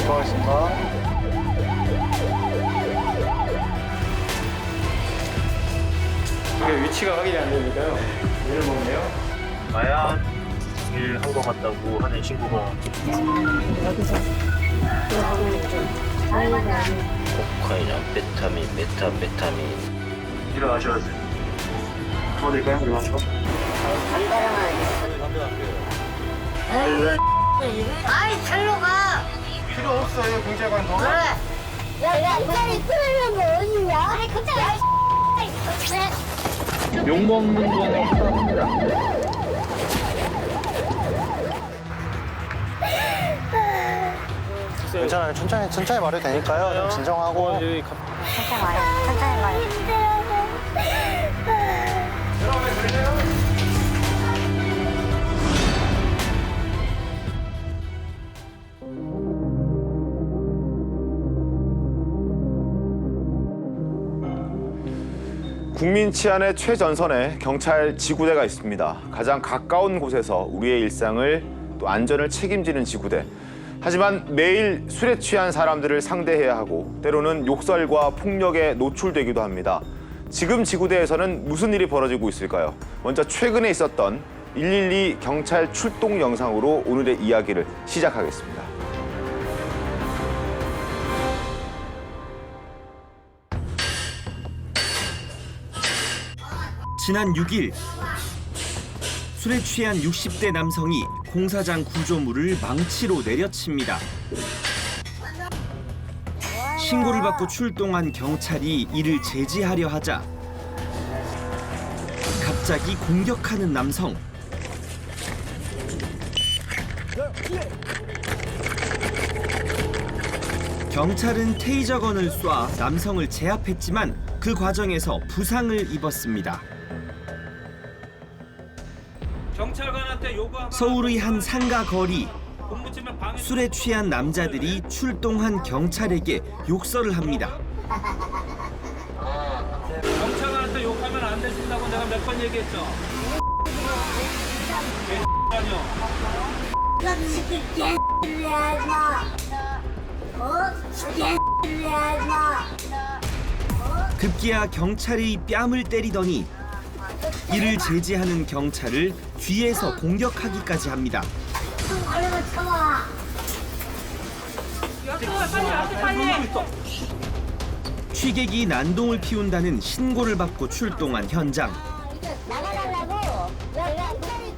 고맙습니다. 이게 위치가 확인이 안 되니까요. 일을 먹네요. 마약 일한 것 같다고 하는 신고가 여기서 들어가면 좀 사이가 코카인, 암페타민, 메타암페타민 일어나셔야지. 도와드릴까요? 일어나시고. 아이 절로 가. 필요 없어요, 경찰관 더. 그래. 야, 경찰이 끊으면 뭐 어디냐? 아이 경찰. 욕먹는 거는 수사합니다. 괜찮아요. 천천히 말해도 되니까요. 좀 진정하고. 천천히 말해. 천천히 말해. 국민 치안의 최전선에 경찰 지구대가 있습니다. 가장 가까운 곳에서 우리의 일상을 또 안전을 책임지는 지구대. 하지만 매일 술에 취한 사람들을 상대해야 하고 때로는 욕설과 폭력에 노출되기도 합니다. 지금 지구대에서는 무슨 일이 벌어지고 있을까요? 먼저 최근에 있었던 112 경찰 출동 영상으로 오늘의 이야기를 시작하겠습니다. 지난 6일 술에 취한 60대 남성이 공사장 구조물을 망치로 내려칩니다. 신고를 받고 출동한 경찰이 이를 제지하려 하자 갑자기 공격하는 남성. 경찰은 테이저건을 쏴 남성을 제압했지만 그 과정에서 부상을 입었습니다. 서울의 한 상가 거리. 술에 취한 남자들이 출동한 경찰에게 욕설을 합니다. 경찰관한테 욕하면 안 되신다고 내가 몇 번 얘기했죠. 급기야 경찰이 뺨을 때리더니 이를 제지하는 경찰을 뒤에서 공격하기까지 합니다. 취객이 난동을 피운다는 신고를 받고 출동한 현장.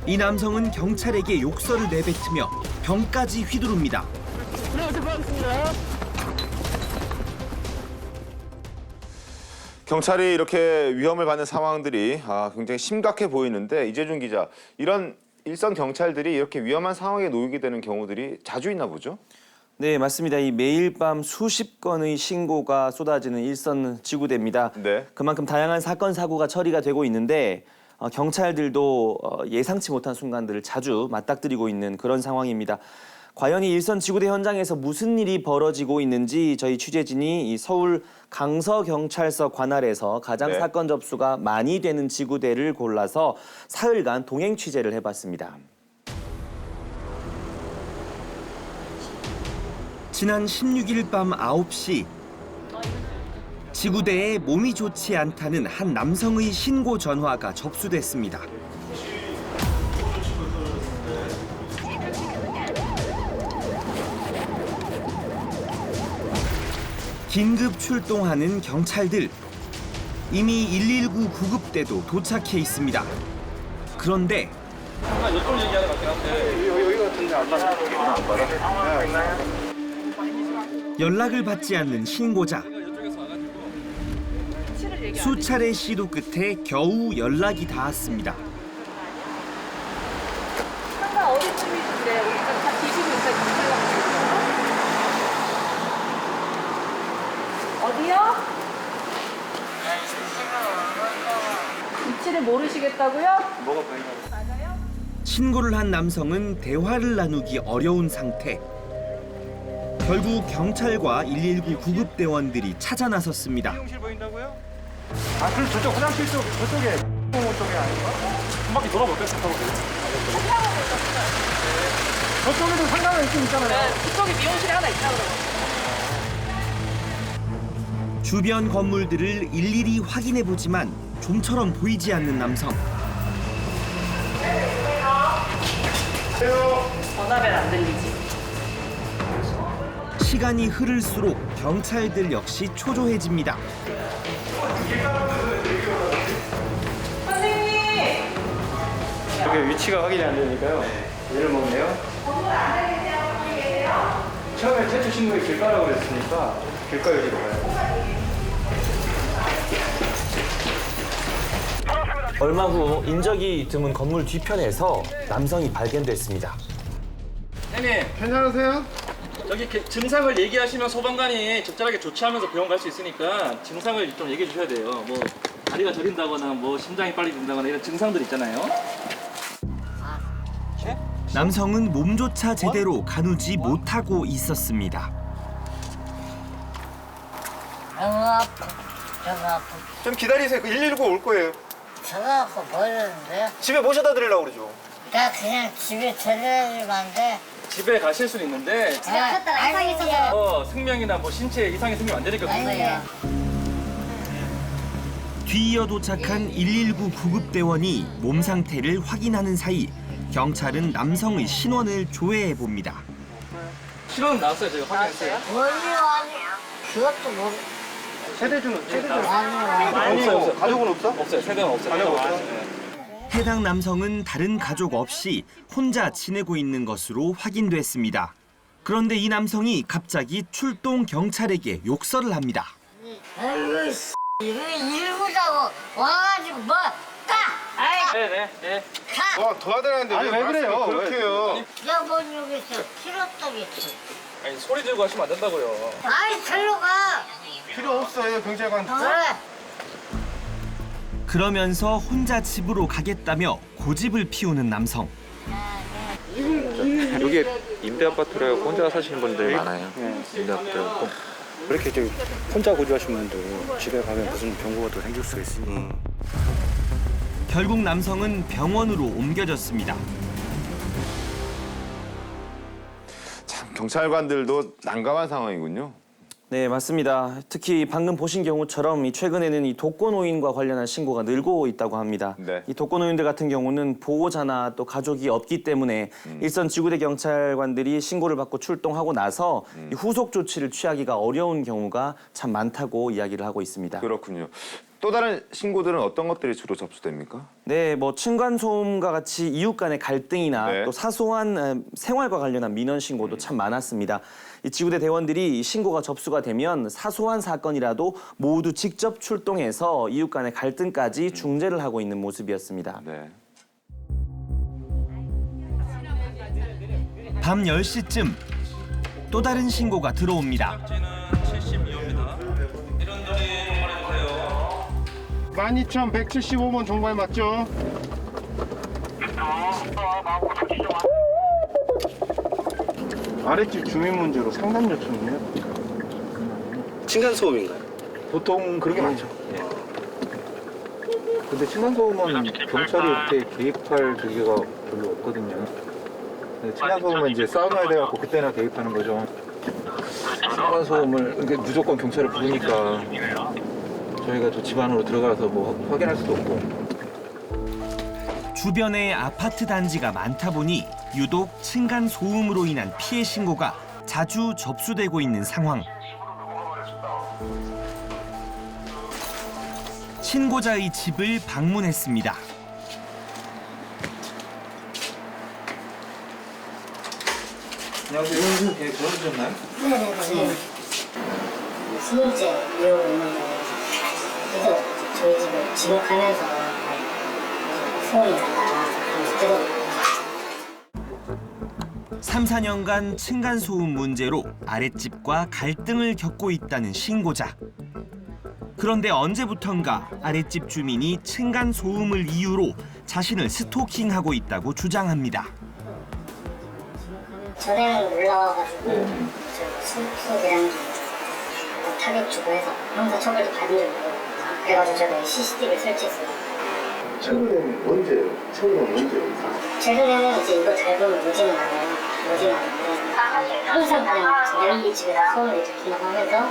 이 남성은 경찰에게 욕설을 내뱉으며 병까지 휘두릅니다. 경찰이 이렇게 위험을 받는 상황들이 굉장히 심각해 보이는데 이재준 기자, 이런 일선 경찰들이 이렇게 위험한 상황에 놓이게 되는 경우들이 자주 있나 보죠? 네, 맞습니다. 이 매일 밤 수십 건의 신고가 쏟아지는 일선 지구대입니다. 네. 그만큼 다양한 사건, 사고가 처리가 되고 있는데 경찰들도 예상치 못한 순간들을 자주 맞닥뜨리고 있는 그런 상황입니다. 과연 이 일선 지구대 현장에서 무슨 일이 벌어지고 있는지 저희 취재진이 이 서울 강서경찰서 관할에서 가장 네. 사건 접수가 많이 되는 지구대를 골라서 사흘간 동행 취재를 해봤습니다. 지난 16일 밤 9시 지구대에 몸이 좋지 않다는 한 남성의 신고 전화가 접수됐습니다. 긴급 출동하는 경찰들. 이미 119 구급대도 도착해 있습니다. 그런데 잠깐 이쪽 얘기하러 갈게요. 여기 같은데 안 받아. 연락을 받지 않는 신고자. 수차례 시도 끝에 겨우 연락이 닿았습니다. 상가 어디쯤이신데 우리가 다 뒤지고 있어요. 어디요? 위치를 모르시겠다고요? 신고를 한 남성은 대화를 나누기 어려운 상태. 결국 경찰과 119 구급대원들이 찾아 나섰습니다. 미용실 보인다고요? 그럼 저쪽 화장실 저쪽에 쪽에 아닌가? 한 바퀴 돌아볼까요? 잠깐만요. 저쪽에도 상가가 있긴 있잖아요. 네, 그쪽에 미용실이 하나 있다 그러고. 주변 건물들을 일일이 확인해 보지만 좀처럼 보이지 않는 남성. 전화벨 안 들리지. 시간이 흐를수록 경찰들 역시 초조해집니다. 여기 위치가 확인이 안 되니까요. 얘를 먹네요. 처음에 최초 신고에 길가라고 그랬으니까 길가 위주로 가요. 얼마 후 인적이 드문 건물 뒤편에서 남성이 발견됐습니다. 형님, 괜찮으세요? 저기 증상을 얘기하시면 소방관이 적절하게 조치하면서 병원 갈 수 있으니까 증상을 좀 얘기해 주셔야 돼요. 뭐 다리가 저린다거나 뭐 심장이 빨리 뛴다거나 이런 증상들 있잖아요. 남성은 몸조차 제대로 가누지 못하고 있었습니다. 너무 아파. 너무 아파. 좀 기다리세요. 119 올 거예요. 저거 갖고 버리는데? 집에 모셔다 드리려고 그러죠. 나 그냥 집에 데려다주면 안 돼? 집에 가실 수는 있는데 이상이 있어서. 생명이나 뭐 신체에 이상이 생기면 안 되니까. 아니에요. 뒤이어 도착한 119 구급대원이 몸 상태를 확인하는 사이 경찰은 남성의 신원을 조회해 봅니다. 신원 나왔어요. 제가 확인했어요. 아니. 그것도 모르. 세대주는 아니. 없어요. 가족은 없어? 없어요. 세대는 없어요. 가족 없어요? 네. 해당 남성은 다른 가족 없이 혼자 지내고 있는 것으로 확인됐습니다. 그런데 이 남성이 갑자기 출동 경찰에게 욕설을 합니다. 아이고, 이거 일구자고 와가지고 뭐, 까! 아이, 네. 가! 도와드리는데 왜 그래요? 그렇게요. 여본 여기서 필요없다겠지. 아니 소리 들고 하시면 안 된다고요. 아이, 절로 가! 필요 없어요, 경찰관. 그래. 그러면서 혼자 집으로 가겠다며 고집을 피우는 남성. 여기 임대 아파트라고 혼자 사시는 분들 많아요. 임대 아파트라고. 그렇게 이제 혼자 거주하신 분도 집에 가면 무슨 병고가 또 생길 수 있으니. 결국 남성은 병원으로 옮겨졌습니다. 참 경찰관들도 난감한 상황이군요. 네, 맞습니다. 특히 방금 보신 경우처럼 최근에는 이 독거노인과 관련한 신고가 늘고 있다고 합니다. 네. 이 독거노인들 같은 경우는 보호자나 또 가족이 없기 때문에 일선 지구대 경찰관들이 신고를 받고 출동하고 나서 이 후속 조치를 취하기가 어려운 경우가 참 많다고 이야기를 하고 있습니다. 그렇군요. 또 다른 신고들은 어떤 것들이 주로 접수됩니까? 네, 뭐 층간소음과 같이 이웃 간의 갈등이나 네. 또 사소한 생활과 관련한 민원 신고도 참 많았습니다. 이 지구대 대원들이 신고가 접수가 되면 사소한 사건이라도 모두 직접 출동해서 이웃 간의 갈등까지 중재를 하고 있는 모습이었습니다. 네. 밤 10시쯤 또 다른 신고가 들어옵니다. 12,175번 정발 맞죠? 아랫집 주민 문제로 상담 요청이에요. 층간소음인가요? 보통 그렇게 많죠. 근데 층간소음은 경찰이 이렇게 개입할 계기가 별로 없거든요. 층간소음은 이제 사우나에 돼갖고 그때나 개입하는 거죠. 층간소음을 이게 무조건 경찰을 부르니까 저희가 또 집 안으로 들어가서 뭐 확인할 수도 없고. 주변에 아파트 단지가 많다 보니 유독 층간 소음으로 인한 피해 신고가 자주 접수되고 있는 상황. 신고자의 집을 방문했습니다. 안녕하세요. 예, 들어주셨나요? 수문제 이러고 있는 거 그래서 저희 집을 지목하면서 소음이 나서 들어 3, 4년간 층간소음 문제로 아랫집과 갈등을 겪고 있다는 신고자. 그런데 언제부턴가 아랫집 주민이 층간소음을 이유로 자신을 스토킹하고 있다고 주장합니다. 전에 올라와가지고 저 수소대랑 타겟 주고 해서 형사 처벌도 받은 적이 있고 그래가지고 제가 CCTV를 설치했어요. 최근에 언제요? 최근에 언제요? 최근에는 이제 이거 잘 보면 오지는 않아요. 오지 항상 그냥 내 집에서 소음을 일으킨다고 하면서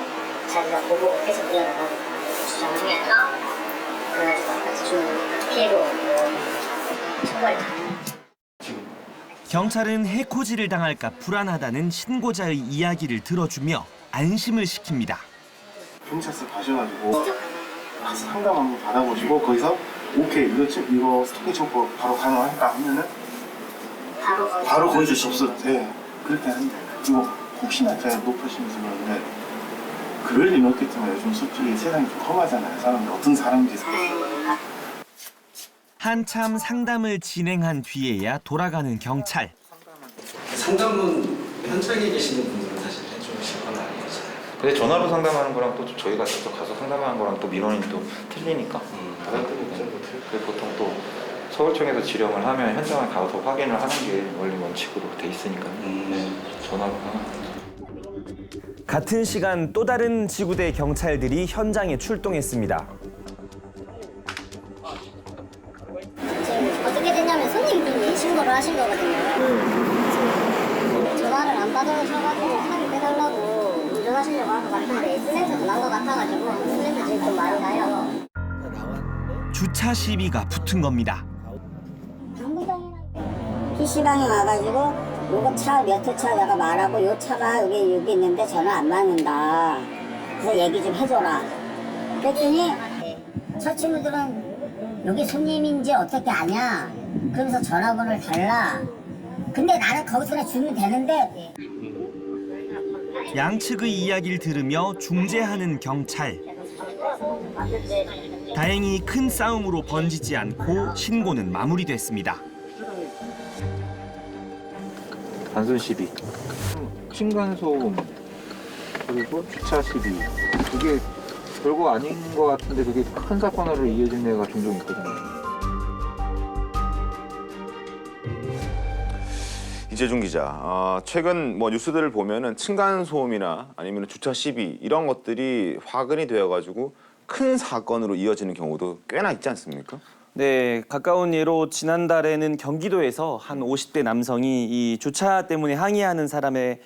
자기가 보고 계속 미안하다고 주장을 하니까 그래가지고 아까 좀 피해로 처벌을 당했어요. 경찰은 해코지를 당할까 불안하다는 신고자의 이야기를 들어주며 안심을 시킵니다. 경찰서 가셔가지고 가서 상담 한번 받아보시고 거기서 오케이 이거 스토킹 청구 바로 가능하니까 하면은 바로 거기서 접수도 돼. 그렇게 하는데 그리고 혹시나 제가 높으시면서 그러는데 그럴 리는 없겠지만 요즘 솔직히 세상이 좀 험하잖아요. 사람들 어떤 사람인지. 한참 상담을 진행한 뒤에야 돌아가는 경찰. 상담은 현장에 계시는 분들은 사실 해주실 건 아니잖아요. 근데 전화로 상담하는 거랑 또 저희가 직접 가서 상담하는 거랑 또 민원이 또 틀리니까 그래서 보통 또 서울청에서 지령을 하면 현장에 가서 확인을 하는 게 원래 원칙으로 돼 있으니까요. 네, 전화로 하면. 같은 시간 또 다른 지구대 경찰들이 현장에 출동했습니다. 지금 어떻게 됐냐면 손님분이 신고를 하신 거거든요. 전화를 안 받으셔가지고 차를 빼달라고 운전하시려고 한 것 같은데 액시덴트가 난 것 같아가지고 액시덴트 지금 좀 많이 나요. 주차 시비가 붙은 겁니다. PC방에 와가지고 요거 차 몇 호차 내가 말하고 요 차가 여기 있는데 전화 안 받는다. 그래서 얘기 좀 해줘라. 그랬더니 저 친구들은 여기 손님인지 어떻게 아냐. 그러면서 전화번호를 달라. 근데 나는 거기서 주면 되는데. 양측의 이야기를 들으며 중재하는 경찰. 다행히 큰 싸움으로 번지지 않고 신고는 마무리됐습니다. 단순 시비, 층간소음, 그리고 주차 시비. 그게 별거 아닌 것 같은데 그게 큰 사건으로 이어진 데가 종종 있거든요. 이재준 기자, 최근 뭐 뉴스들을 보면은 층간 소음이나 아니면 주차 시비 이런 것들이 화근이 되어가지고 큰 사건으로 이어지는 경우도 꽤나 있지 않습니까? 네, 가까운 예로 지난달에는 경기도에서 한 50대 남성이 이 주차 때문에 항의하는 사람의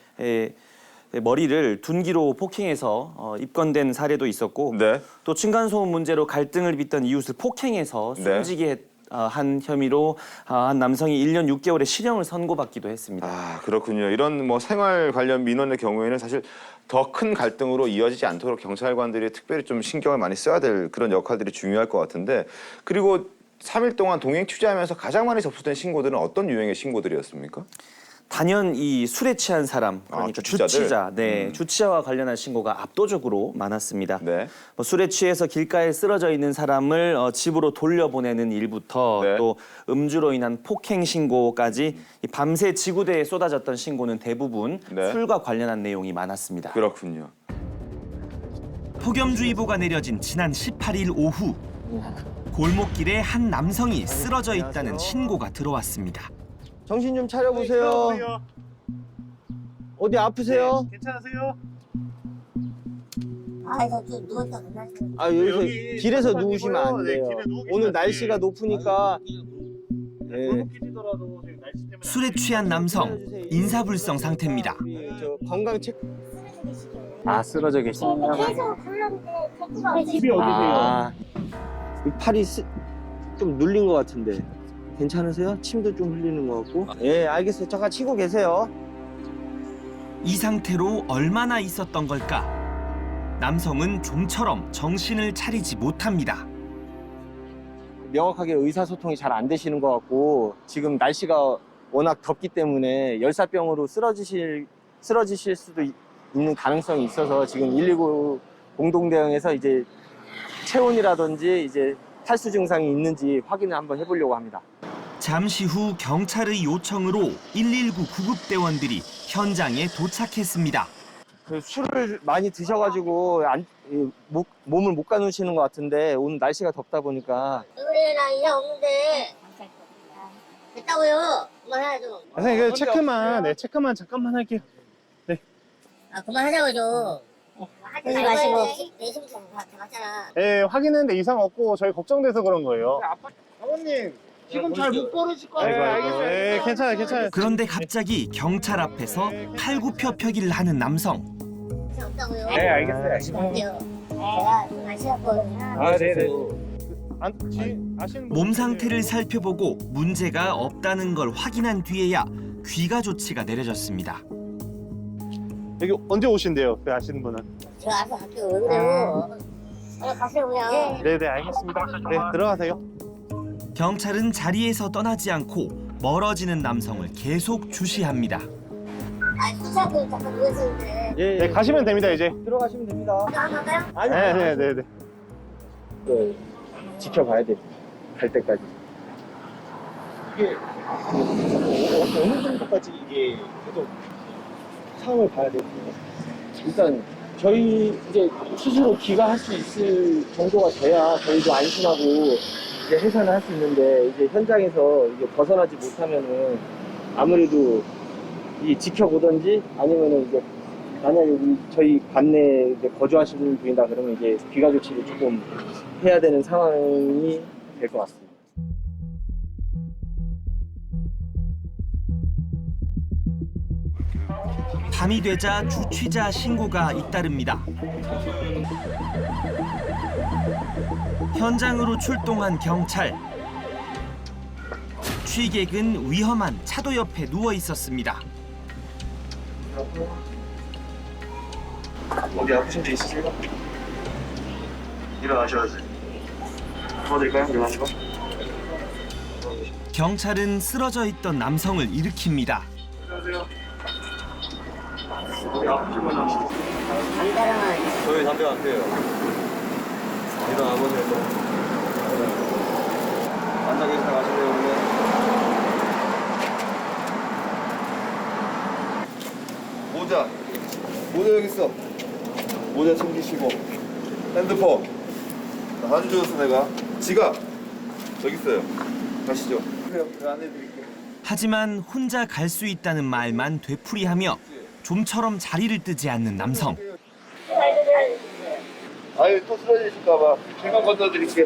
머리를 둔기로 폭행해서 입건된 사례도 있었고 네. 또 층간소음 문제로 갈등을 빚던 이웃을 폭행해서 숨지게 한 혐의로 한 남성이 1년 6개월의 실형을 선고받기도 했습니다. 아, 그렇군요. 이런 뭐 생활 관련 민원의 경우에는 사실 더 큰 갈등으로 이어지지 않도록 경찰관들이 특별히 좀 신경을 많이 써야 될 그런 역할들이 중요할 것 같은데, 그리고 3일 동안 동행 취재하면서 가장 많이 접수된 신고들은 어떤 유형의 신고들이었습니까? 단연 이 술에 취한 사람, 그러니까 주치자들? 주치자, 주치자와 관련한 신고가 압도적으로 많았습니다. 네. 뭐 술에 취해서 길가에 쓰러져 있는 사람을 집으로 돌려보내는 일부터 네. 또 음주로 인한 폭행 신고까지 이 밤새 지구대에 쏟아졌던 신고는 대부분 네. 술과 관련한 내용이 많았습니다. 그렇군요. 폭염주의보가 내려진 지난 18일 오후 골목길에 한 남성이 쓰러져 있다는 신고가 들어왔습니다. 정신 좀 차려보세요. 어디 아프세요? 괜찮으세요? 저기 누웠다 끝났어요. 여기 길에서 누우시면 안 네, 돼요. 길에 누워 오늘 계셔야지. 날씨가 높으니까. 네. 골목길이더라도 지금 날씨 때문에 술에 취한 남성, 인사불성 상태입니다. 저 건강 체크. 쓰러져 계시네요. 계속 불렀는데 집이 어디세요? 이 팔이 좀 눌린 것 같은데 괜찮으세요? 침도 좀 흘리는 것 같고. 예, 알겠어요. 잠깐 치고 계세요. 이 상태로 얼마나 있었던 걸까? 남성은 좀처럼 정신을 차리지 못합니다. 명확하게 의사소통이 잘 안 되시는 것 같고 지금 날씨가 워낙 덥기 때문에 열사병으로 쓰러지실 수도 있는 가능성이 있어서 지금 119 공동대응해서 이제 체온이라든지 이제 탈수 증상이 있는지 확인을 한번 해보려고 합니다. 잠시 후 경찰의 요청으로 119 구급대원들이 현장에 도착했습니다. 술을 많이 드셔가지고 몸을 못 가누시는 것 같은데 오늘 날씨가 덥다 보니까. 그래 나 이상 없는데 됐다고요. 그만해야죠. 선생님 그 체크만 잠깐만 할게요. 그만하자고 좀. 하지 마시고 내심부터 다 맞잖아. 예, 확인했는데 이상 없고 저희 걱정돼서 그런 거예요. 아버님 지금 잘 못 버리실 거예요. 알겠어요. 네, 괜찮아요. 그런데 갑자기 경찰 앞에서 팔굽혀펴기를 하는 남성. 없다고요? 네, 알겠어요. 제가 다시 왔거든요. 아, 네네. 몸 상태를 살펴보고 문제가 없다는 걸 확인한 뒤에야 귀가 조치가 내려졌습니다. 여기 언제 오신대요? 그 아시는 분은? 제가 알아서 갈게요. 왜 그래요? 가세요 그냥. 네네, 알겠습니다. 네, 들어가세요. 경찰은 자리에서 떠나지 않고 멀어지는 남성을 계속 주시합니다. 수사도 잠깐 누워있었는데. 네, 가시면 됩니다, 이제. 들어가시면 됩니다. 갈까요? 네. 네, 지켜봐야 돼. 갈 때까지. 이게 어느 정도까지 이게 계속 상황을 봐야 돼요. 일단 저희 이제 스스로 귀가할 수 있을 정도가 돼야 저희도 안심하고 이제 해산을 할 수 있는데 이제 현장에서 이제 벗어나지 못하면은 아무래도 이 지켜보든지 아니면은 이제 만약에 저희 관내에 이제 거주하시는 분이다 그러면 이제 귀가 조치를 조금 해야 되는 상황이 될 것 같습니다. 밤이 되자 주취자 신고가 잇따릅니다. 현장으로 출동한 경찰. 취객은 위험한 차도 옆에 누워 있었습니다. 어디 아프신 데 있으세요? 일어나셔야지. 도와드릴까요? 일어나는 거? 경찰은 쓰러져 있던 남성을 일으킵니다. 안녕하세요. 어디 아프신 분 하시죠? 담배랑은 저희 담배 안 피워요. 일어나보세요. 앉아 계시다 가실래요, 그러면? 모자 여기 있어. 모자 챙기시고 핸드폰 한 줬어 내가. 지갑 여기 있어요. 가시죠. 그래요. 안내드릴게요. 하지만 혼자 갈 수 있다는 말만 되풀이하며 좀처럼 자리를 뜨지 않는 남성. 아유 또 쓰러지실까봐 제가 건너드릴게요.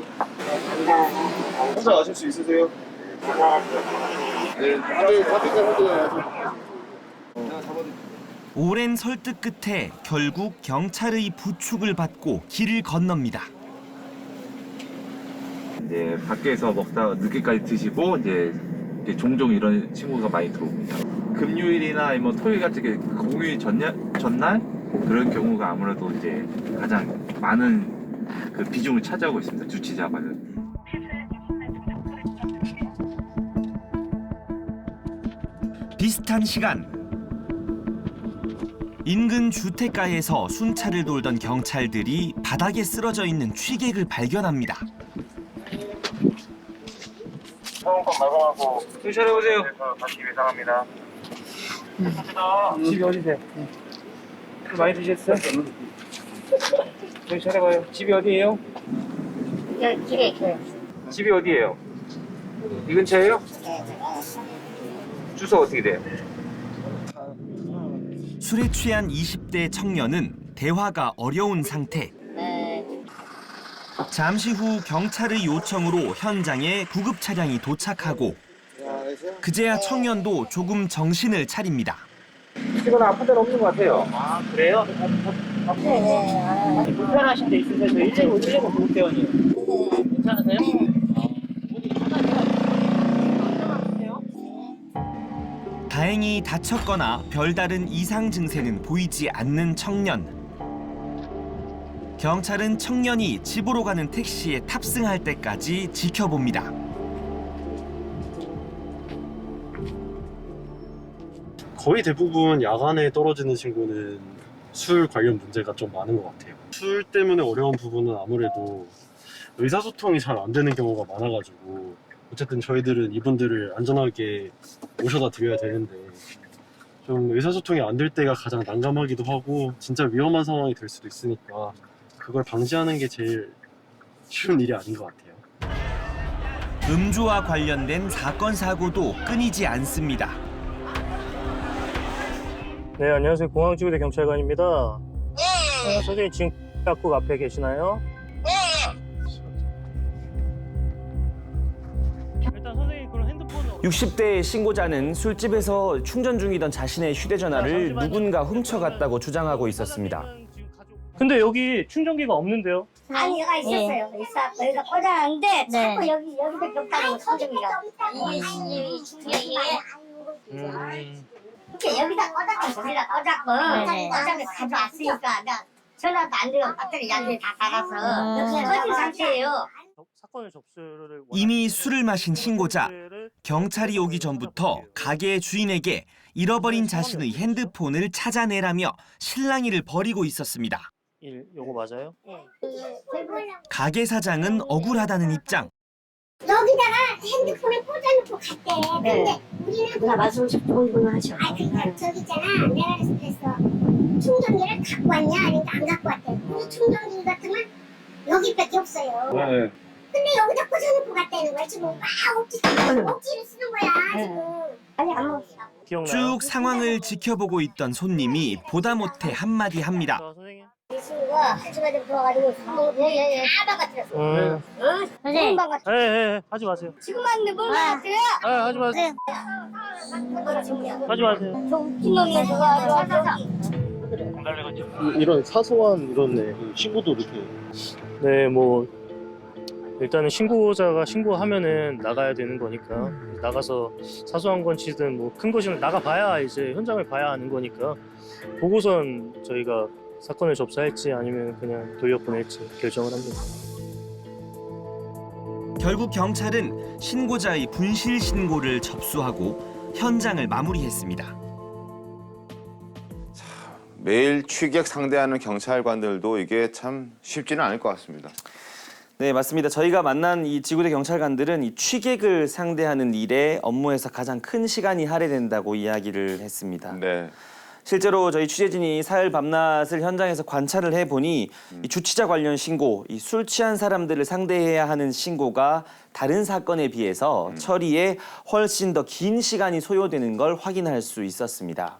혼자 가실 수 있으세요? 네. 가득 가야죠. 오랜 설득 끝에 결국 경찰의 부축을 받고 길을 건넙니다. 이제 밖에서 먹다가 늦게까지 드시고 이제 종종 이런 신고가 많이 들어옵니다. 금요일이나 아니면 토요일 같은 게 공휴일 전날 그런 경우가 아무래도 이제 가장 많은 그 비중을 차지하고 있습니다. 주치자가는. 비슷한 시간 인근 주택가에서 순찰을 돌던 경찰들이 바닥에 쓰러져 있는 취객을 발견합니다. 사원권 마감하고 경찰에 오세요. 다시 예상합니다. 집이 어디세요? 술 많이 드셨어요? 경찰에 가요. 집이 어디예요? 집이 어디예요? 이 근처예요? 주소 어떻게 돼요? 술에 취한 20대 청년은 대화가 어려운 상태. 잠시 후 경찰의 요청으로 현장에 구급 차량이 도착하고 그제야 청년도 조금 정신을 차립니다. 지금 아픈 데는 없는 것 같아요. 아 그래요? 불편하신 데 있으세요? 저 119 구급대원이에요. 괜찮으세요? 다행히 다쳤거나 별다른 이상 증세는 보이지 않는 청년. 경찰은 청년이 집으로 가는 택시에 탑승할 때까지 지켜봅니다. 거의 대부분 야간에 떨어지는 친구는 술 관련 문제가 좀 많은 것 같아요. 술 때문에 어려운 부분은 아무래도 의사소통이 잘 안 되는 경우가 많아가지고 어쨌든 저희들은 이분들을 안전하게 모셔다 드려야 되는데 좀 의사소통이 안 될 때가 가장 난감하기도 하고 진짜 위험한 상황이 될 수도 있으니까 그걸 방지하는 게 제일 쉬운 일이 아닌 것 같아요. 음주와 관련된 사건 사고도 끊이지 않습니다. 네, 안녕하세요. 공항지구대 경찰관입니다. 선생님 지금 약국 앞에 계시나요? 일단 선생님 60대 신고자는 술집에서 충전 중이던 자신의 휴대전화를 누군가 훔쳐갔다고 주장하고 있었습니다. 근데 여기 충전기가 없는데요? 아니, 여기가 있었어요. 있어. 여기가 꽂았는데 자꾸 여기밖에 없다고 충전기가. 이게 충전기에 이렇게 여기다 꽂았고 저기다 꽂았고 어차피 가져왔으니까 내가 전화도 안 돼요. 배터리 양쪽에 다 달아서 꺼진 상태예요. 사건을 접수를 이미 술을 마신 신고자. 경찰이 오기 전부터 가게 주인에게 잃어버린 자신의 핸드폰을 찾아내라며 실랑이를 벌이고 있었습니다. 요거 맞아요? 가게 사장은 억울하다는 입장. 여기다가 핸드폰을 꽂아놓고 갔대. 근데 우리는 누나 말씀 좋은 분을 하셔. 그러니까 저기 있잖아. 내가 그래서 충전기를 갖고 왔냐? 그러니까 안 갖고 왔대. 근데 충전기 같으면 여기밖에 없어요. 네. 근데 여기다 꽂아놓고 갔다는 거야. 지금 막 억지를 쓰는 거야. 지금. 아니 안 먹었어. 쭉 상황을 지켜보고 있던 손님이 보다 못해 한마디 합니다. 이 친구가 할주가지고 들어가지고 예예예 다 바가뜨렸어. 선생님 바가뜨렸어. 예, 하지 마세요. 지금 왔는데 뭘 바가뜨려? 하지 마세요. 하지 마세요. 저 웃긴 놈이야 누가 와서. 이런 사소한 이런 신고도 이렇게. 네, 뭐 일단은 신고자가 신고하면은 나가야 되는 거니까 나가서 사소한 건지든 뭐 큰 것이든 나가봐야 이제 현장을 봐야 하는 거니까 보고선 저희가 사건을 접수할지 아니면 그냥 돌려보낼지 결정을 합니다. 결국 경찰은 신고자의 분실 신고를 접수하고 현장을 마무리했습니다. 매일 취객 상대하는 경찰관들도 이게 참 쉽지는 않을 것 같습니다. 네, 맞습니다. 저희가 만난 이 지구대 경찰관들은 이 취객을 상대하는 일에 업무에서 가장 큰 시간이 할애된다고 이야기를 했습니다. 네. 실제로 저희 취재진이 사흘 밤낮을 현장에서 관찰을 해보니 이 주치자 관련 신고, 이 술 취한 사람들을 상대해야 하는 신고가 다른 사건에 비해서 처리에 훨씬 더 긴 시간이 소요되는 걸 확인할 수 있었습니다.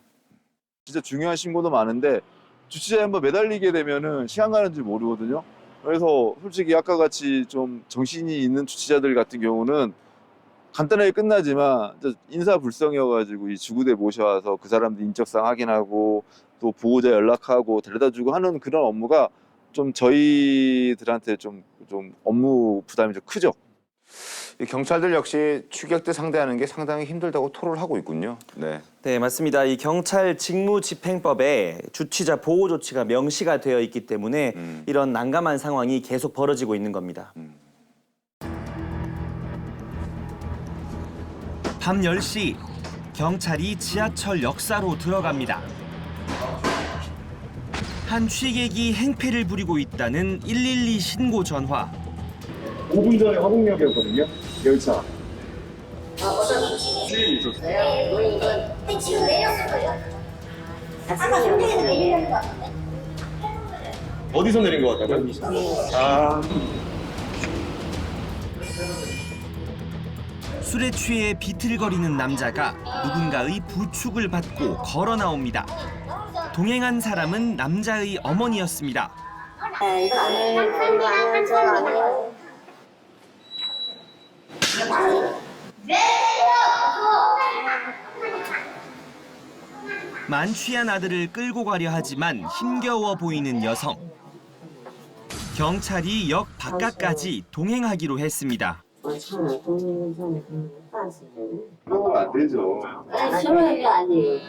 진짜 중요한 신고도 많은데 주치자에 한번 매달리게 되면은 시간 가는 줄 모르거든요. 그래서 솔직히 아까 같이 좀 정신이 있는 주치자들 같은 경우는 간단하게 끝나지만 인사불성이어가지고 이 지구대 모셔와서 그 사람들 인적사항 확인하고 또 보호자 연락하고 데려다주고 하는 그런 업무가 좀 저희들한테 좀 업무 부담이 좀 크죠. 이 경찰들 역시 취객들 상대하는 게 상당히 힘들다고 토로를 하고 있군요. 네. 네, 맞습니다. 이 경찰 직무집행법에 주치자 보호 조치가 명시가 되어 있기 때문에 이런 난감한 상황이 계속 벌어지고 있는 겁니다. 밤 10시 경찰이 지하철 역사로 들어갑니다. 한 취객이 행패를 부리고 있다는 112 신고 전화. 5분 전에 화곡역이었거든요. 열차. 지금 내렸어요. 아까 현장에서 내리려는 거 같은데. 어디서 내린 것 같다고요? 술에 취해 비틀거리는 남자가 누군가의 부축을 받고 걸어 나옵니다. 동행한 사람은 남자의 어머니였습니다. 만취한 아들을 끌고 가려 하지만 힘겨워 보이는 여성. 경찰이 역 바깥까지 동행하기로 했습니다. 그런 건 안 되죠. 아니에요.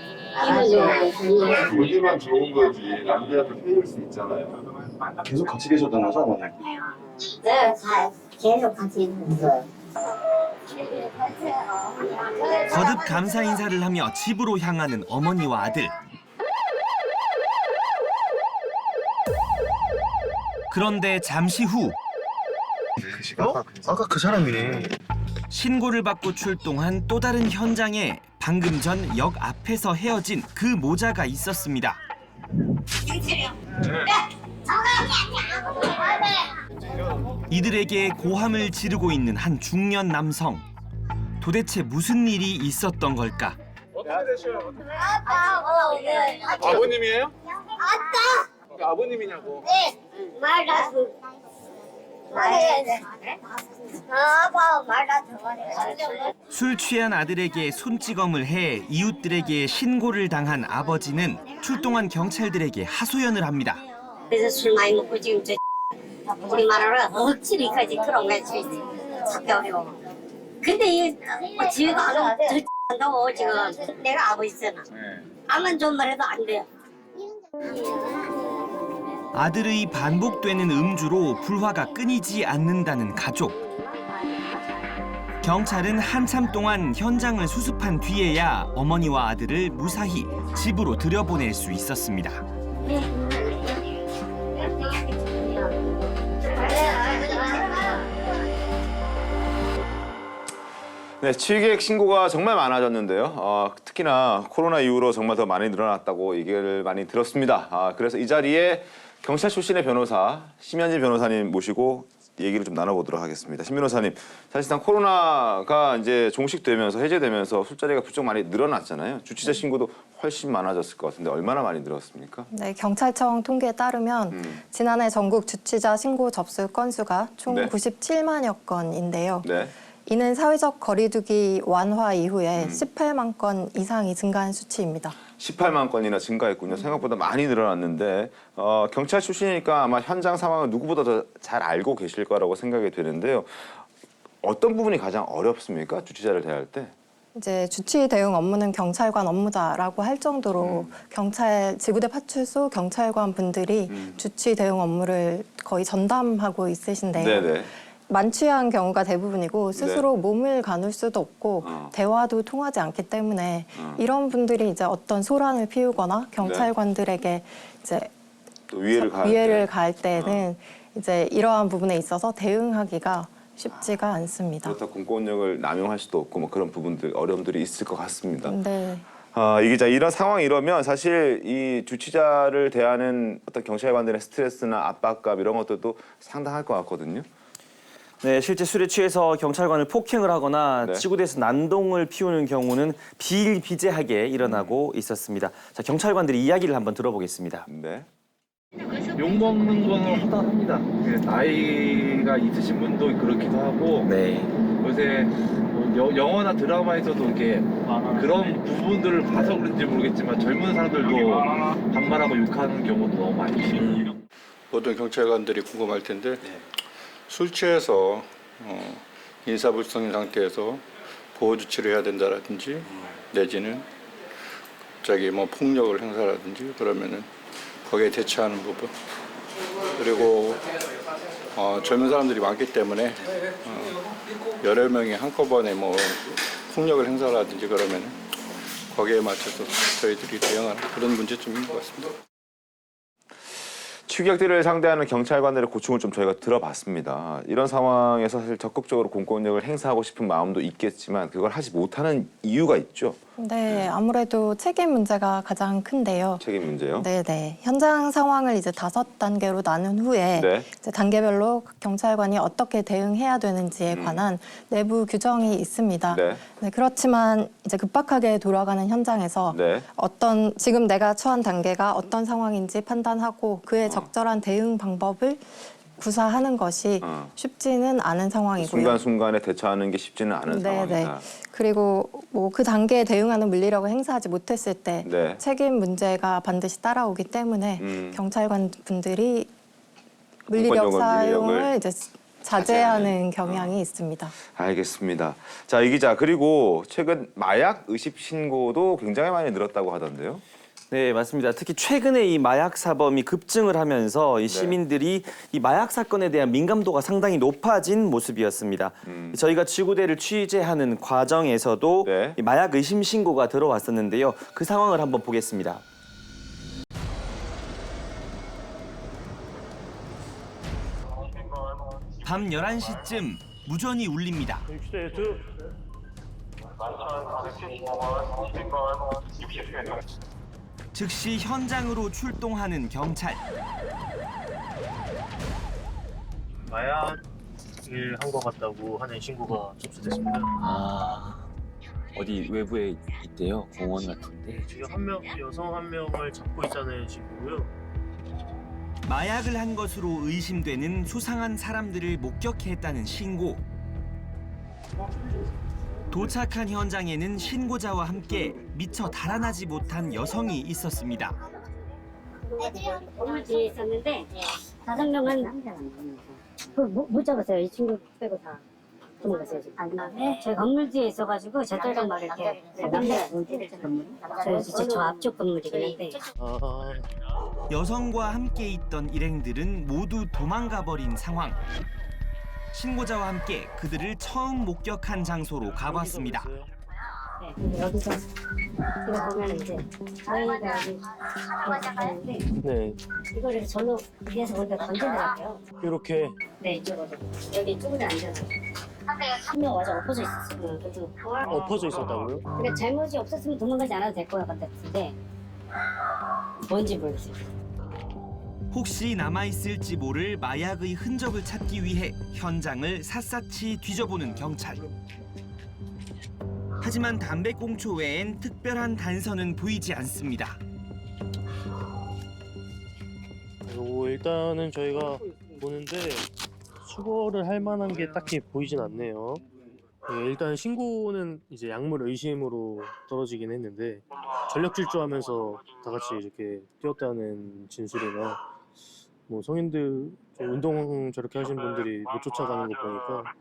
우리만 좋은 거지 남자도 헤일 수 있잖아요. 계속 같이 계셨던 거죠, 어머니? 네, 계속 같이 있어요. 거듭 감사 인사를 하며 집으로 향하는 어머니와 아들. 그런데 잠시 후 아까 그 사람이네. 신고를 받고 출동한 또 다른 현장에 방금 전 역 앞에서 헤어진 그 모자가 있었습니다. 이들에게 고함을 지르고 있는 한 중년 남성. 도대체 무슨 일이 있었던 걸까? 아버님이에요? 아따! 아버님이냐고. 네, 말라서. 술 취한 아들에게 손찌검을 해 이웃들에게 신고를 당한 아버지는 출동한 경찰들에게 하소연을 합니다. 그래서 술 많이 먹고 지금 저 우리 말하러 억지로 여기까지 그런 거야. 잡혀오려고. 근데 이 지가 안 오면 저 한다고 지금 내가 아버지잖아. 아만 좀 말해도 안 돼요. 아들의 반복되는 음주로 불화가 끊이지 않는다는 가족. 경찰은 한참 동안 현장을 수습한 뒤에야 어머니와 아들을 무사히 집으로 들여보낼 수 있었습니다. 네, 취객 신고가 정말 많아졌는데요. 특히나 코로나 이후로 정말 더 많이 늘어났다고 얘기를 많이 들었습니다. 그래서 이 자리에 경찰 출신의 변호사 심현진 변호사님 모시고 얘기를 좀 나눠보도록 하겠습니다. 심 변호사님, 사실상 코로나가 이제 종식되면서 해제되면서 술자리가 부쩍 많이 늘어났잖아요. 주치자 신고도 훨씬 많아졌을 것 같은데 얼마나 많이 늘었습니까? 네, 경찰청 통계에 따르면 지난해 전국 주치자 신고 접수 건수가 총 네. 97만여 건인데요. 네. 이는 사회적 거리두기 완화 이후에 18만 건 이상이 증가한 수치입니다. 18만 건이나 증가했군요. 생각보다 많이 늘어났는데 경찰 출신이니까 아마 현장 상황을 누구보다 더 잘 알고 계실 거라고 생각이 되는데요. 어떤 부분이 가장 어렵습니까? 주치자를 대할 때? 이제 주치 대응 업무는 경찰관 업무다라고 할 정도로 경찰 지구대 파출소 경찰관 분들이 주치 대응 업무를 거의 전담하고 있으신데요. 네네. 만취한 경우가 대부분이고 스스로 몸을 가눌 수도 없고 대화도 통하지 않기 때문에 이런 분들이 이제 어떤 소란을 피우거나 경찰관들에게 이제 또 위해를 위해를 가할 때는 이제 이러한 부분에 있어서 대응하기가 쉽지가 않습니다. 그렇다고 공권력을 남용할 수도 없고 뭐 그런 부분들 어려움들이 있을 것 같습니다. 네. 이게 이런 상황이 이러면 사실 이 주치자를 대하는 어떤 경찰관들의 스트레스나 압박감 이런 것들도 상당할 것 같거든요. 네, 실제 술에 취해서 경찰관을 폭행을 하거나 네. 지구대에서 난동을 피우는 경우는 비일비재하게 일어나고 있었습니다. 자, 경찰관들의 이야기를 한번 들어보겠습니다. 네. 욕먹는 거는 허다합니다. 나이가 있으신 분도 그렇기도 하고 네. 요새 뭐 영화나 드라마에서도 이렇게 그런 부분들을 봐서 그런지 모르겠지만 젊은 사람들도 반말하고 욕하는 경우도 너무 많이 있어요. 모든 경찰관들이 궁금할 텐데 술 취해서 인사불성인 상태에서 보호주치를 해야 된다라든지 내지는 갑자기 뭐 폭력을 행사라든지 그러면은 거기에 대처하는 부분 그리고 젊은 사람들이 많기 때문에 여러 명이 한꺼번에 뭐 폭력을 행사라든지 그러면은 거기에 맞춰서 저희들이 대응하는 그런 문제점인 것 같습니다. 취객들을 상대하는 경찰관들의 고충을 좀 저희가 들어봤습니다. 이런 상황에서 사실 적극적으로 공권력을 행사하고 싶은 마음도 있겠지만 그걸 하지 못하는 이유가 있죠. 네, 아무래도 책임 문제가 가장 큰데요. 책임 문제요? 네네. 현장 상황을 이제 5단계로 나눈 후에 네. 이제 단계별로 경찰관이 어떻게 대응해야 되는지에 관한 내부 규정이 있습니다. 네. 네, 그렇지만 이제 급박하게 돌아가는 현장에서 네. 지금 내가 처한 단계가 어떤 상황인지 판단하고 그에 적절한 대응 방법을 구사하는 것이 쉽지는 않은 상황이고요. 순간순간에 대처하는 게 쉽지는 않은 상황이다. 그리고 뭐 그 단계에 대응하는 물리력을 행사하지 못했을 때 네. 책임 문제가 반드시 따라오기 때문에 경찰관 분들이 물리력 사용을 이제 자제하는 경향이 있습니다. 알겠습니다. 자, 이 기자, 그리고 최근 마약 의심 신고도 굉장히 많이 늘었다고 하던데요. 네, 맞습니다. 특히 최근에 이 마약 사범이 급증을 하면서 이 시민들이 이 마약 사건에 대한 민감도가 상당히 높아진 모습이었습니다. 저희가 지구대를 취재하는 과정에서도 이 마약 의심 신고가 들어왔었는데요. 그 상황을 한번 보겠습니다. 밤 11시쯤 무전이 울립니다. 즉시 현장으로 출동하는 경찰. 마약을 한 것 같다고 하는 신고가 접수됐습니다. 어디 외부에 있대요? 공원 같은데. 지금 여성 한 명을 잡고 있다는 신고고요. 마약을 한 것으로 의심되는 수상한 사람들을 목격했다는 신고. 도착한 현장에는 신고자와 함께 미처 달아나지 못한 여성이 있었습니다. 애들이 건물 뒤에 있었는데 5명은 못 잡았어요. 이 친구 빼고 다 도망갔어요. 저희 건물 뒤에 있어가지고 저쪽에 막 이렇게 저 앞쪽 건물이긴 한데 여성과 함께 있던 일행들은 모두 도망가 버린 상황. 신고자와 함께 그들을 처음 목격한 장소로 가봤습니다. 네, 여기서 이거 보면 이제 저희가 여기 네. 이거를 절로 위에서 보니까 던지더라고요. 이렇게. 네, 이쪽으로. 여기 쭈그려 앉아서. 한 명 와서 엎어져 있었어요. 엎어져 있었다고요? 그러니까 잘못이 없었으면 도망가지 않아도 될 것 같은데 뭔지 모르겠어요. 혹시 남아있을지 모를 마약의 흔적을 찾기 위해 현장을 샅샅이 뒤져보는 경찰. 하지만 담배꽁초 외엔 특별한 단서는 보이지 않습니다. 일단은 저희가 보는데 수거를 할 만한 게 딱히 보이진 않네요. 일단 신고는 이제 약물 의심으로 떨어지긴 했는데 전력 질주하면서 다 같이 이렇게 뛰었다는 진술이나 뭐 성인들 운동 저렇게 하신 분들이 못 쫓아가는 거 보니까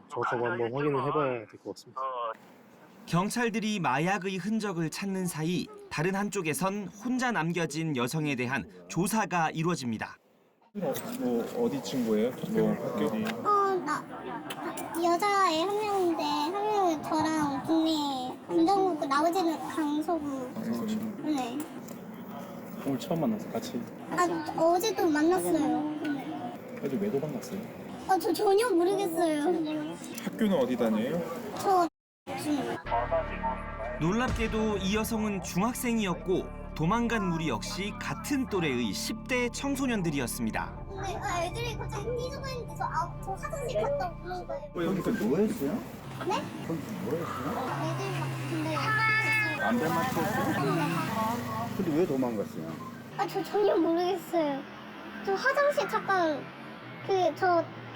정확하고 한번 확인을 해봐야 될 것 같습니다. 경찰들이 마약의 흔적을 찾는 사이 다른 한쪽에선 혼자 남겨진 여성에 대한 조사가 이루어집니다. 뭐 어디 친구예요? 뭐 학교? 나 여자애 한 명인데 한 명은 저랑 국내 금정구고 나머지는 강서구. 네. 오늘 처음 만났어 같이. 어제도 만났어요. 어제 왜 도망갔어요? 저 전혀 모르겠어요. 학교는 어디 다녀요? 저 놀랍게도 이 여성은 중학생이었고 도망간 무리 역시 같은 또래의 10대 청소년들이었습니다. 근데 애들이 갑자기 뛰어가 있는데 저 화장실 갔다 오는 거예요. 여기서 뭐 했어요? 네? 거기서 뭐 했어요? 애들 막 근데 안배 맞췄어요? 근데 왜 도망갔어요? 저 전혀 모르겠어요. 저 화장실 잠깐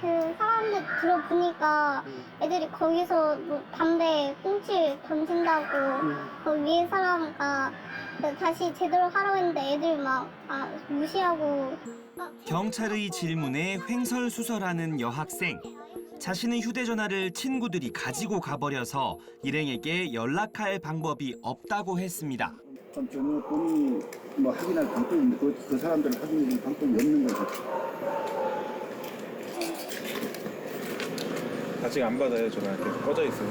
그 사람들 들어보니까 애들이 거기서 뭐 담배 꽁치 던진다고 그 위에 사람가 다시 제대로 하라고 했는데 애들 막 무시하고. 경찰의 질문에 횡설수설하는 여학생. 자신의 휴대전화를 친구들이 가지고 가버려서 일행에게 연락할 방법이 없다고 했습니다. 전혀 본인이 뭐 확인할 방법이 있는데 그 사람들은 확인할 방법이 없는 거죠. 아직 안 받아요. 전화 계속 꺼져 있어요.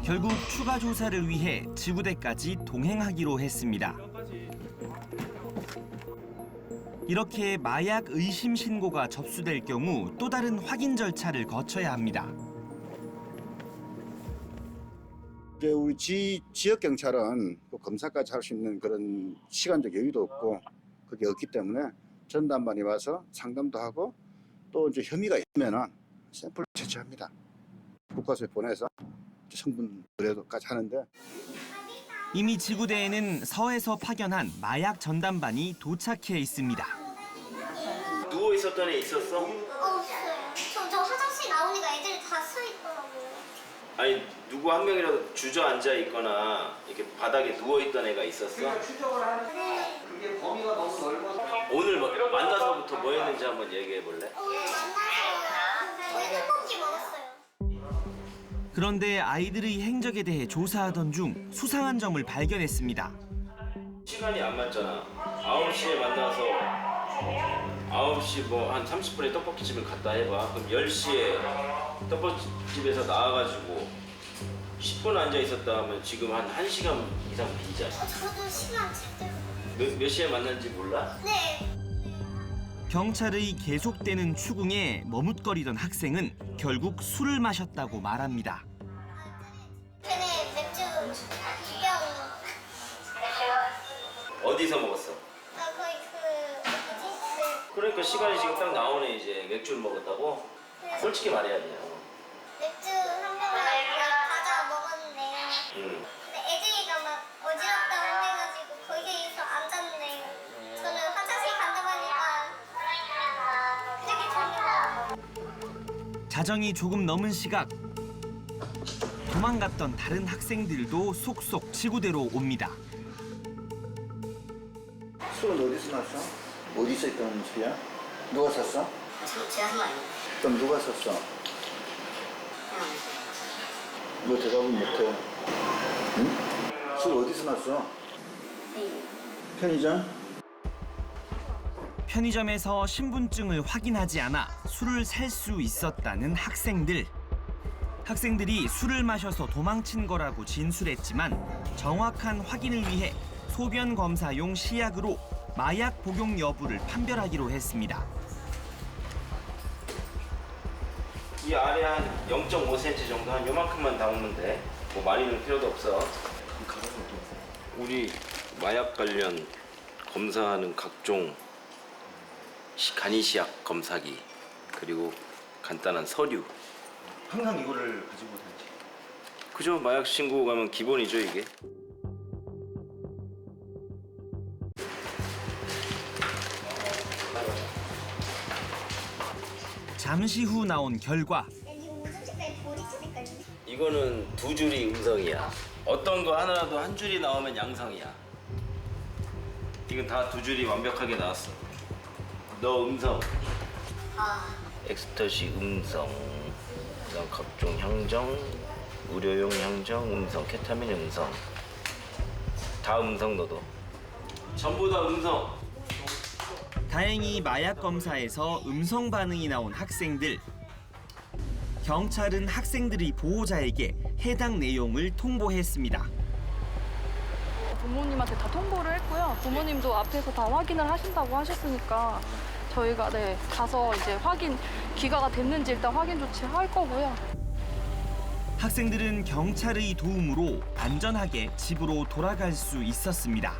결국 추가 조사를 위해 지구대까지 동행하기로 했습니다. 이렇게 마약 의심 신고가 접수될 경우 또 다른 확인 절차를 거쳐야 합니다. 이제 우리 지역 경찰은 그 검사까지 할 수 있는 그런 시간적 여유도 없고 그게 없기 때문에 전담반이 와서 상담도 하고 또 이제 혐의가 있으면은 샘플을 채취합니다. 국과수에 보내서 성분 의뢰도까지 하는데 이미 지구대에는 서에서 파견한 마약 전담반이 도착해 있습니다. 누워 있었던 애 있었어? 없어요. 저 화장실 나오니까 애들이 다 서 있더라고요. 아니 누구 한 명이라도 주저앉아 있거나 이렇게 바닥에 누워 있던 애가 있었어? 네. 그게 범위가 너무 넓어서 오늘 만나서부터 뭐 했는지 한번 얘기해 볼래? 오늘 만나서 저희 떡볶이 먹었어요. 그런데 아이들의 행적에 대해 조사하던 중 수상한 점을 발견했습니다. 시간이 안 맞잖아. 9시에 만나서 9시 뭐 한 30분에 떡볶이집을 갔다 해봐. 그럼 10시에 떡볶이집에서 나와가지고 10분 앉아 있었다 하면 지금 한 1시간 이상 비잖아. 저도 시간 제대로. 몇 시에 만났는지 몰라? 네. 경찰의 계속되는 추궁에 머뭇거리던 학생은 결국 술을 마셨다고 말합니다. 걔네 맥주 2병. 어디서 먹었어? 거의 그 뭐지? 그러니까 시간이 지금 딱 나오네. 이제 맥주를 먹었다고? 네. 솔직히 말해야 돼요. 맥주 한 병을 과자 먹었는데 근데 애들이가 막 어지럽다고 해가지고 거기에서 앉았네. 자정이 조금 넘은 시각. 도망갔던 다른 학생들도 속속 지구대로 옵니다. 술은 어디서 났어? 어디서 있던 술이야? 누가 샀어? 제 한 마리. 그럼 누가 샀어? 너 대답은 못해. 응? 술 어디서 났어? 편의점? 편의점에서 신분증을 확인하지 않아 술을 살 수 있었다는 학생들. 학생들이 술을 마셔서 도망친 거라고 진술했지만 정확한 확인을 위해 소변 검사용 시약으로 마약 복용 여부를 판별하기로 했습니다. 이 아래 한 0.5cm 정도 한 요만큼만 담으면 돼. 뭐 많이 넣을 필요도 없어. 우리 마약 관련 검사하는 각종 간이시약 검사기 그리고 간단한 서류. 항상 이거를 가지고 다니지. 그죠? 마약 신고 가면 기본이죠 이게. 잠시 후 나온 결과. 이거는 두 줄이 음성이야. 어떤 거 하나라도 한 줄이 나오면 양성이야. 이건 다 두 줄이 완벽하게 나왔어. 너 음성. 엑스터시 음성. 그다음 각종 향정, 의료용 향정 음성, 케타민 음성. 다 음성 너도. 전부 다 음성. 다행히 마약 검사에서 음성 반응이 나온 학생들. 경찰은 학생들의 보호자에게 해당 내용을 통보했습니다. 부모님한테 다 통보를 했고요. 부모님도 앞에서 다 확인을 하신다고 하셨으니까 저희가 가서 이제 확인 귀가가 됐는지 일단 확인 조치할 거고요. 학생들은 경찰의 도움으로 안전하게 집으로 돌아갈 수 있었습니다.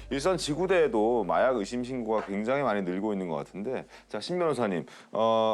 일선 지구대에도 마약 의심 신고가 굉장히 많이 늘고 있는 것 같은데, 자, 신 변호사님,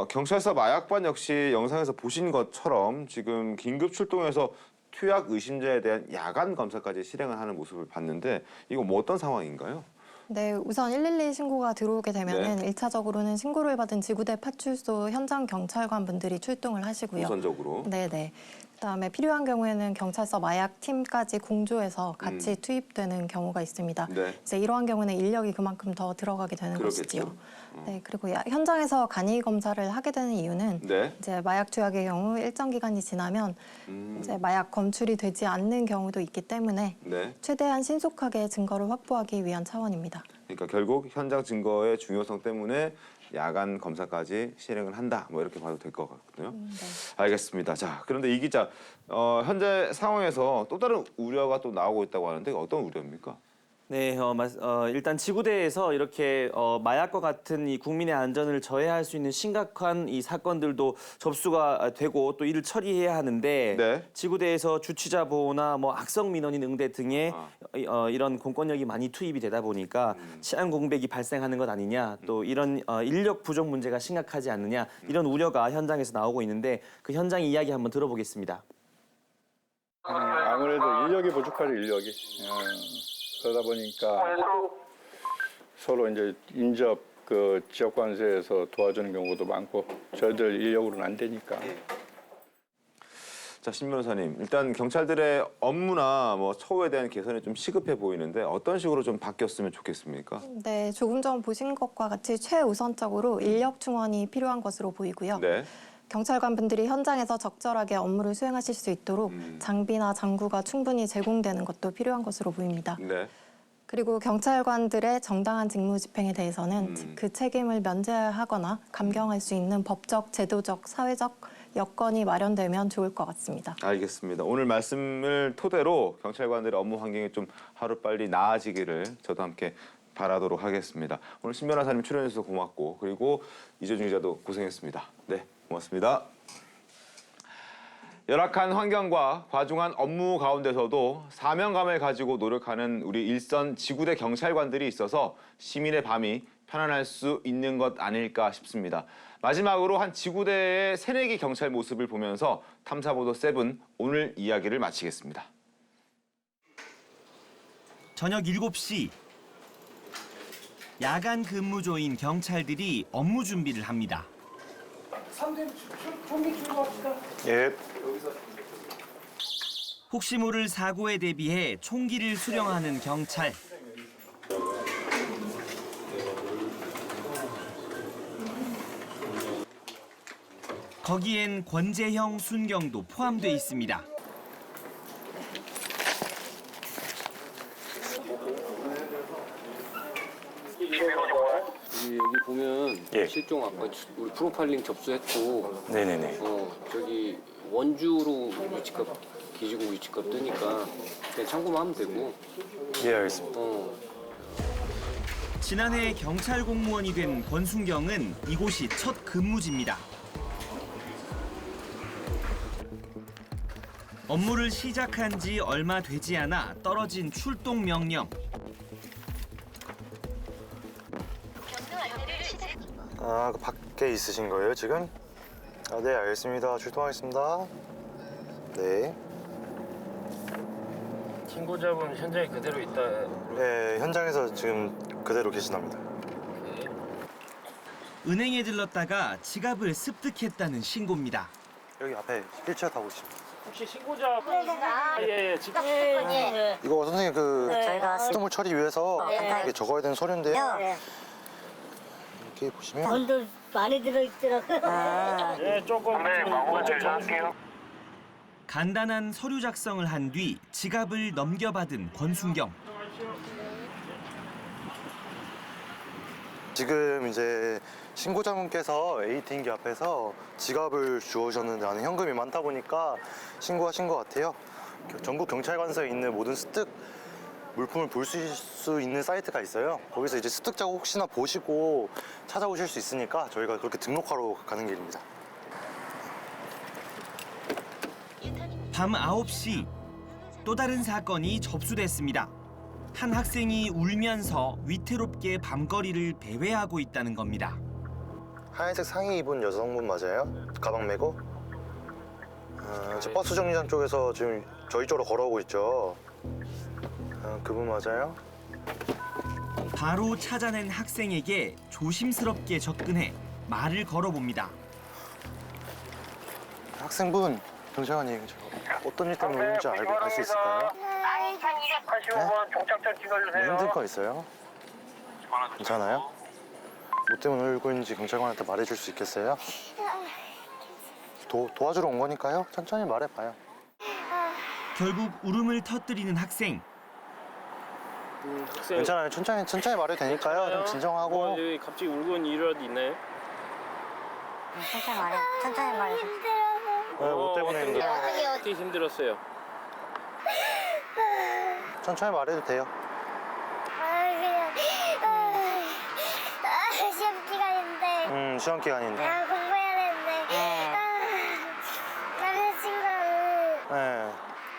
경찰서 마약반 역시 영상에서 보신 것처럼 지금 긴급 출동해서 투약 의심자에 대한 야간 검사까지 실행을 하는 모습을 봤는데, 이거 뭐 어떤 상황인가요? 네, 우선 112 신고가 들어오게 되면은 1차적으로는 신고를 받은 지구대 파출소 현장 경찰관 분들이 출동을 하시고요. 우선적으로. 네네. 그다음에 필요한 경우에는 경찰서 마약팀까지 공조해서 같이 투입되는 경우가 있습니다. 네. 이제 이러한 경우는 인력이 그만큼 더 들어가게 되는 그렇겠죠. 것이지요. 네, 그리고 현장에서 간이 검사를 하게 되는 이유는 이제 마약 투약의 경우 일정 기간이 지나면 이제 마약 검출이 되지 않는 경우도 있기 때문에 최대한 신속하게 증거를 확보하기 위한 차원입니다. 그러니까 결국 현장 증거의 중요성 때문에 야간 검사까지 실행을 한다. 뭐 이렇게 봐도 될 것 같거든요. 알겠습니다. 자, 그런데 이 기자, 현재 상황에서 또 다른 우려가 또 나오고 있다고 하는데 어떤 우려입니까? 네, 일단 지구대에서 이렇게 마약과 같은 이 국민의 안전을 저해할 수 있는 심각한 이 사건들도 접수가 되고 또 이를 처리해야 하는데 지구대에서 주취자 보호나 뭐 악성 민원인 응대 등의 이런 공권력이 많이 투입이 되다 보니까 치안 공백이 발생하는 것 아니냐, 또 이런 인력 부족 문제가 심각하지 않느냐, 이런 우려가 현장에서 나오고 있는데 그 현장 이야기 한번 들어보겠습니다. 아무래도 인력이 부족하죠, 인력이. 그러다 보니까 서로 이제 인접 그 지역 관세에서 도와주는 경우도 많고 저희들 인력으로는 안 되니까. 자, 신 변호사님, 일단 경찰들의 업무나 뭐 처우에 대한 개선이 좀 시급해 보이는데 어떤 식으로 좀 바뀌었으면 좋겠습니까? 네, 조금 전 보신 것과 같이 최우선적으로 인력 충원이 필요한 것으로 보이고요. 경찰관 분들이 현장에서 적절하게 업무를 수행하실 수 있도록 장비나 장구가 충분히 제공되는 것도 필요한 것으로 보입니다. 그리고 경찰관들의 정당한 직무 집행에 대해서는 그 책임을 면제하거나 감경할 수 있는 법적, 제도적, 사회적 여건이 마련되면 좋을 것 같습니다. 알겠습니다. 오늘 말씀을 토대로 경찰관들의 업무 환경이 좀 하루빨리 나아지기를 저도 함께 바라도록 하겠습니다. 오늘 신 변호사님 출연해 주셔서 고맙고, 그리고 이재중 기자도 고생했습니다. 네, 고맙습니다. 열악한 환경과 과중한 업무 가운데서도 사명감을 가지고 노력하는 우리 일선 지구대 경찰관들이 있어서 시민의 밤이 편안할 수 있는 것 아닐까 싶습니다. 마지막으로 한 지구대의 새내기 경찰 모습을 보면서 탐사보도 7 오늘 이야기를 마치겠습니다. 저녁 7시 야간 근무조인 경찰들이 업무 준비를 합니다. 예. 혹시 모를 사고에 대비해 총기를 수령하는 경찰. 거기엔 권재형 순경도 포함돼 있습니다. 여기 보면 실종 아까 우리 프로파일링 접수했고 네네네. 저기 원주로 위치값 기지고 위치값 뜨니까 그냥 참고만 하면 되고. 예, 알겠습니다. 지난해 경찰 공무원이 된 권순경은 이곳이 첫 근무지입니다. 업무를 시작한 지 얼마 되지 않아 떨어진 출동 명령. 아, 그 밖에 있으신 거예요, 지금? 아, 네, 알겠습니다. 출동하겠습니다. 네. 신고자분 현장에 그대로 있다. 네, 현장에서 지금 그대로 계신답니다. 은행에 들렀다가 지갑을 습득했다는 신고입니다. 여기 앞에 휠체어 타고 계십니다. 혹시 신고자 예, 지금 이거 선생님 그 저희가 수돗물 처리 위해서 이게 적어야 되는 서류인데요. 이렇게 보시면 돈도 많이 들어있더라고요. 예, 조금 할게요. 간단한 서류 작성을 한 뒤 지갑을 넘겨받은 권순경. 지금 이제 신고자분께서 ATM기 앞에서 지갑을 주우셨는데 안에 현금이 많다 보니까 신고하신 것 같아요. 전국 경찰관서에 있는 모든 습득 물품을 볼 수 있는 사이트가 있어요. 거기서 이제 습득 자국 혹시나 보시고 찾아오실 수 있으니까 저희가 그렇게 등록하러 가는 길입니다. 밤 9시 또 다른 사건이 접수됐습니다. 한 학생이 울면서 위태롭게 밤거리를 배회하고 있다는 겁니다. 하얀색 상의 입은 여성분 맞아요? 가방 메고? 저 버스 정류장 쪽에서 지금 저희 쪽으로 걸어오고 있죠. 그분 맞아요? 바로 찾아낸 학생에게 조심스럽게 접근해 말을 걸어봅니다. 학생분, 경찰관님, 어떤 일 때문에 오는지 알 수 있을까요? 2285번 종착점 찍어주세요. 뭐 힘들 거 있어요? 괜찮아요? 뭐 때문에 울고 있는지 경찰관한테 말해줄 수 있겠어요? 도와주러 온 거니까요. 천천히 말해봐요. 결국 울음을 터뜨리는 학생. 괜찮아요. 천천히 말해도 되니까요. 좀 진정하고. 갑자기 울고 있는 이유라도 있나요? 천천히 말해. 뭐 때문에 힘들어요? 어떻게 힘들었어요? 천천히 말해도 돼요. 시험 기간인데. 시험 기간인데. 공부해야 되는데. 남자친구랑 네.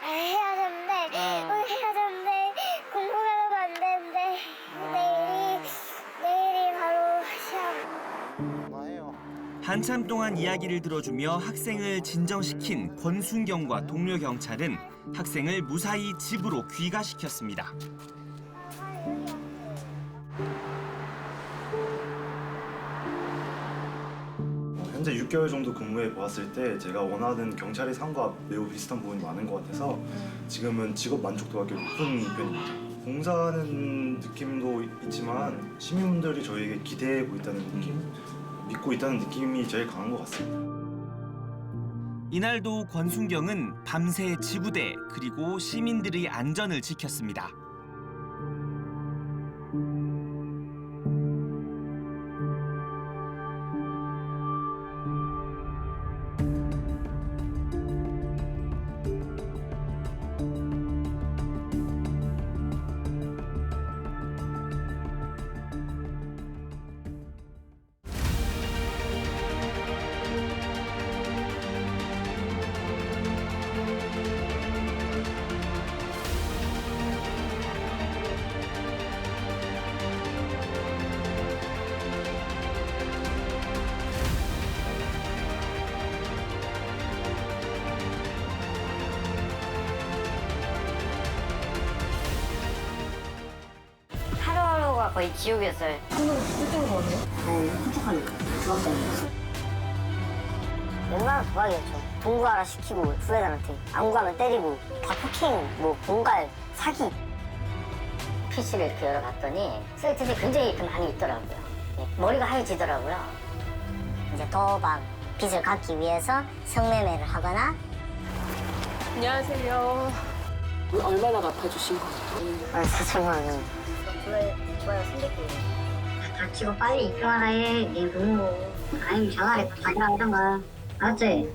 해야 되는데 공부가 너무 안 되는데 내일이 바로 시험. 한참 동안 이야기를 들어주며 학생을 진정시킨 권순경과 동료 경찰은 학생을 무사히 집으로 귀가시켰습니다. 현재 6개월 정도 근무해 보았을 때 제가 원하는 경찰의 삶과 매우 비슷한 부분이 많은 것 같아서 지금은 직업 만족도가 꽤 높은 편입니다. 봉사하는 느낌도 있지만 시민분들이 저에게 기대하고 있다는 느낌, 믿고 있다는 느낌이 제일 강한 것 같습니다. 이날도 권순경은 밤새 지구대 그리고 시민들의 안전을 지켰습니다. 거의 지옥이었어요. 한번 실제로 거네요? 네, 훔쳐가는 거. 웬만한 도박이었죠. 동거하라 시키고 후배들한테 안 구하면 때리고 다 폭행, 뭐 공갈, 사기. PC를 이렇게 열어봤더니 사이트들이 굉장히 많이 있더라고요. 머리가 하얘지더라고요. 이제 도박, 빚을 갚기 위해서 성매매를 하거나. 안녕하세요. 얼마나 갚아주신 거죠? 4천만 원. 좋아요, 생겼대요. 닥치고 빨리 입금하라 해, 네 부모. 아니면 전화를 가져라 하던가. 알았지?